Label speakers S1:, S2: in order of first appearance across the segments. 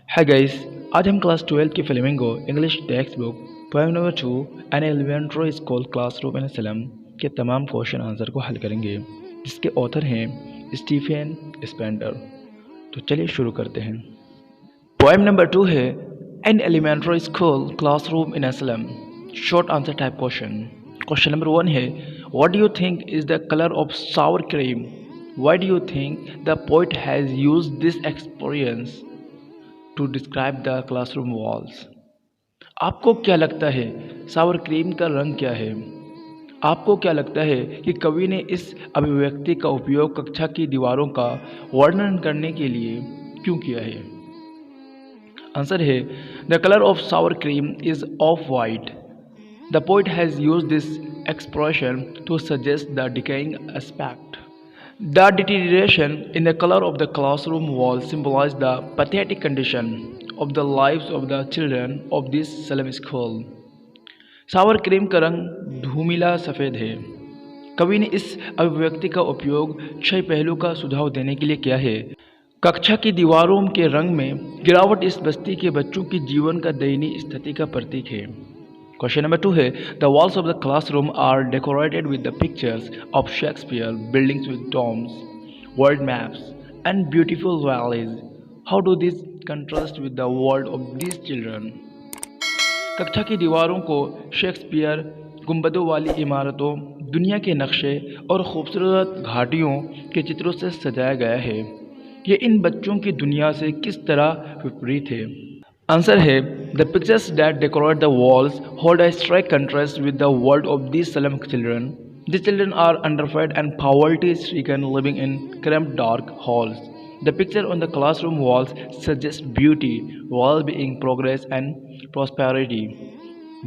S1: है गाइस। आज हम क्लास 12 की फ्लेमिंगो इंग्लिश टेक्स्ट बुक पोएम number 2 an elementary school classroom in slum के तमाम क्वेश्चन आंसर को हल करेंगे, जिसके ऑथर हैं स्टीफन स्पेंडर। तो चलिए शुरू करते हैं। पोएम नंबर 2 है an elementary school classroom in slum. Short answer type question. Question number 1 है what do you think is the colour of sour cream? Why do you think the poet has used this experience to describe the classroom walls? आपको क्या लगता है सावर cream का रंग क्या है? आपको क्या लगता है कि कवि ने इस अभिव्यक्ति का उपयोग कक्षा की दीवारों का वर्णन करने के लिए क्यों किया है? आंसर है the colour of sour cream is off white. The poet has use this expression to suggest the decaying aspect. The deterioration in the color of the classroom wall symbolized the pathetic condition of the lives of the children of this Salem school. Sawar cream का रंग धूमिला सफ़ेद है। कवि ने इस अभिव्यक्ति का उपयोग 6 पहलू का सुझाव देने के लिए किया है। कक्षा की दीवारों के रंग में गिरावट इस बस्ती के बच्चों की जीवन का दयनीय स्थिति का प्रतीक है। Question number 2 है The walls of the classroom are decorated with the pictures of Shakespeare, buildings with domes, world maps, and beautiful valleys. How do these contrast with the world of these children? कक्षा की दीवारों को Shakespeare, गुंबदों वाली इमारतों, दुनिया के नक्शे और खूबसूरत घाटियों के चित्रों से सजाया गया है। ये इन बच्चों की दुनिया से किस तरह विपरीत है? आंसर है the pictures that decorate the walls hold a strike contrast with the world of these slum children. These children are underfed and poverty-stricken, living in cramped, dark halls. The picture on the classroom walls suggests beauty, well-being, progress, and prosperity.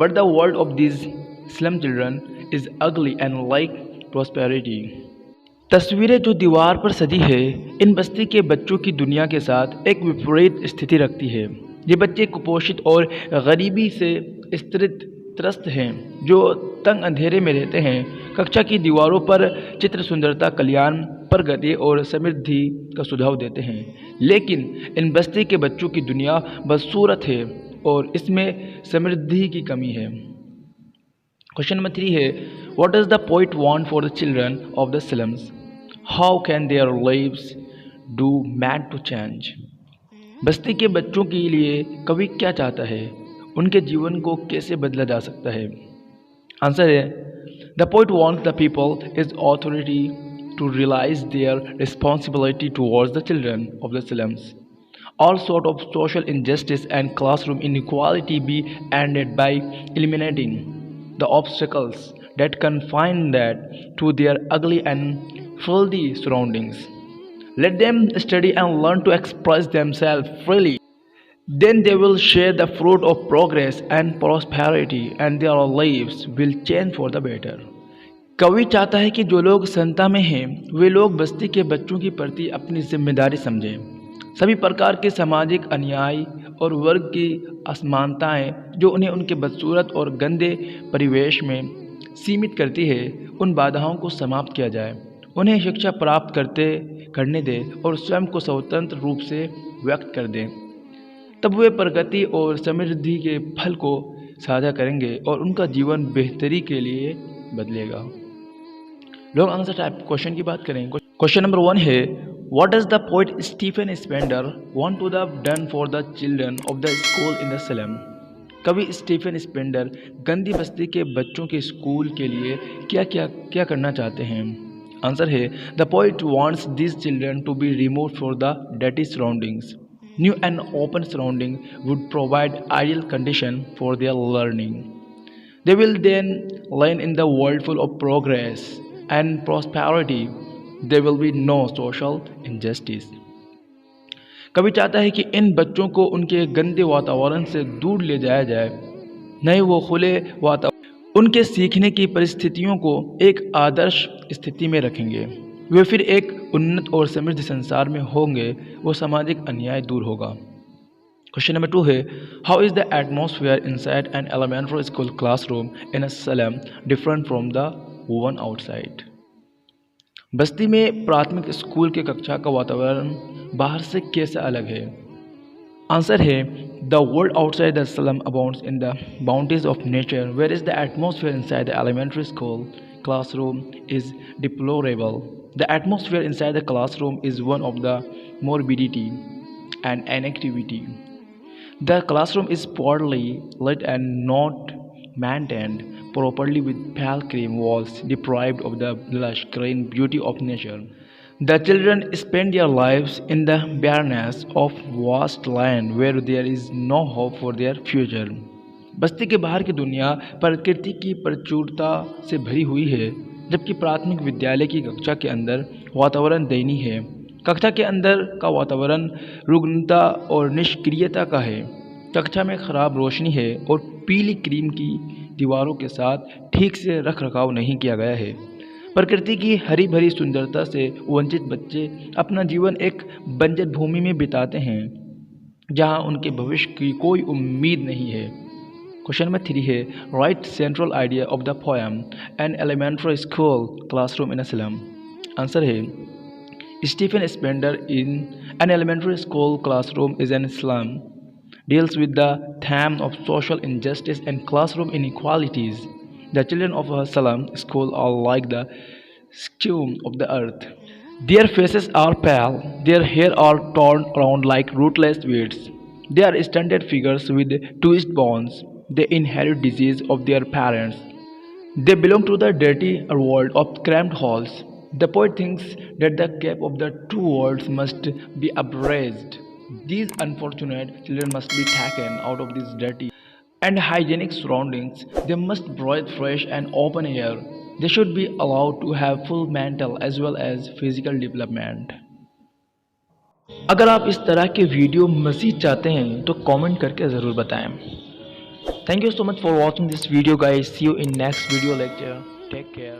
S1: But the world of these slum children is ugly and like prosperity. तस्वीरें जो दीवार पर सजी है इन बस्ती के बच्चों की दुनिया के साथ एक विपरीत स्थिति रखती है। ये बच्चे कुपोषित और गरीबी से त्रस्त हैं, जो तंग अंधेरे में रहते हैं। कक्षा की दीवारों पर चित्र सुंदरता, कल्याण, प्रगति और समृद्धि का सुझाव देते हैं, लेकिन इन बस्ती के बच्चों की दुनिया बदसूरत है और इसमें समृद्धि की कमी है। क्वेश्चन नंबर 3 है what does the poet want for the children of the slums? How can their lives do made to change? बस्ती के बच्चों के लिए कवि क्या चाहता है? उनके जीवन को कैसे बदला जा सकता है? आंसर है the poet wants the people is authority to realise their responsibility towards the children of the slums. All sort of social injustice and classroom inequality be ended by eliminating the obstacles that confine them to their ugly and filthy surroundings. Let them study and learn to express themselves freely. Then they will share the fruit of progress and prosperity, and their lives will change for the better. कवि चाहता है कि जो लोग संता में हैं वे लोग बस्ती के बच्चों के प्रति अपनी जिम्मेदारी समझें। सभी प्रकार के सामाजिक अन्याय और वर्ग की असमानताएं जो उन्हें उनके बदसूरत और गंदे परिवेश में सीमित करती है, उन बाधाओं को समाप्त किया जाए। उन्हें शिक्षा प्राप्त करने दें और स्वयं को स्वतंत्र रूप से व्यक्त कर दें। तब वे प्रगति और समृद्धि के फल को साझा करेंगे और उनका जीवन बेहतरी के लिए बदलेगा। लोग आंसर टाइप क्वेश्चन की बात करें। क्वेश्चन नंबर 1 है what does the poet Stephen Spender want to the done for the children of the school in the slum? कवि स्टीफन स्पेंडर गंदी बस्ती के बच्चों के स्कूल के लिए क्या करना चाहते हैं? आंसर है the poet wants this children to be removed for the dirty surroundings. New and open surrounding would provide ideal condition for their learning. They will then learn in the world full of progress and prosperity. There will be no social injustice. कवि चाहता है कि इन बच्चों को उनके गंदे वातावरण से दूर ले जाया जाए, नहीं वो खुले वातावरण उनके सीखने की परिस्थितियों को एक आदर्श स्थिति में रखेंगे। वे फिर एक उन्नत और समृद्ध संसार में होंगे, वो सामाजिक अन्याय दूर होगा। क्वेश्चन नंबर 2 है how is the atmosphere inside an elementary school classroom in a slum different from the one outside? बस्ती में प्राथमिक स्कूल के कक्षा का वातावरण बाहर से कैसा अलग है? आंसर है the world outside the slum abounds in the bounties of nature, whereas the atmosphere inside the elementary school classroom is deplorable. The atmosphere inside the classroom is one of the morbidity and inactivity. The classroom is poorly lit and not maintained properly with pale cream walls deprived of the lush green beauty of nature. The children spend their lives in the barrenness of vast land where there is no hope for their future. बस्ती के बाहर की दुनिया प्रकृति की प्रचुरता से भरी हुई है, जबकि प्राथमिक विद्यालय की कक्षा के अंदर वातावरण दयनीय है। कक्षा के अंदर का वातावरण रुग्णता और निष्क्रियता का है। कक्षा में खराब रोशनी है और पीली क्रीम की दीवारों के साथ ठीक से रख रखाव नहीं किया गया है। प्रकृति की हरी भरी सुंदरता से वंचित बच्चे अपना जीवन एक बंजर भूमि में बिताते हैं, जहां उनके भविष्य की कोई उम्मीद नहीं है। क्वेश्चन नंबर 3 है write central idea of the poem an elementary school classroom in a slum. Answer है Stephen Spender in an elementary school classroom is an slum deals with the theme of social injustice and classroom inequalities. The children of a slum school are like the scum of the earth. Their faces are pale, their hair are torn around like rootless weeds. They are stunted figures with twisted bones. They inherit disease of their parents. They belong to the dirty world of cramped halls. The poet thinks that the gap of the two worlds must be abridged. These unfortunate children must be taken out of these dirty and hygienic surroundings. They must breathe fresh and open air. They should be allowed to have full mental as well as physical development. अगर आप इस तरह के video मज़ीद चाहते हैं तो comment करके ज़रूर बताएं। Thank you so much for watching this video guys. See you in next video lecture. Take care.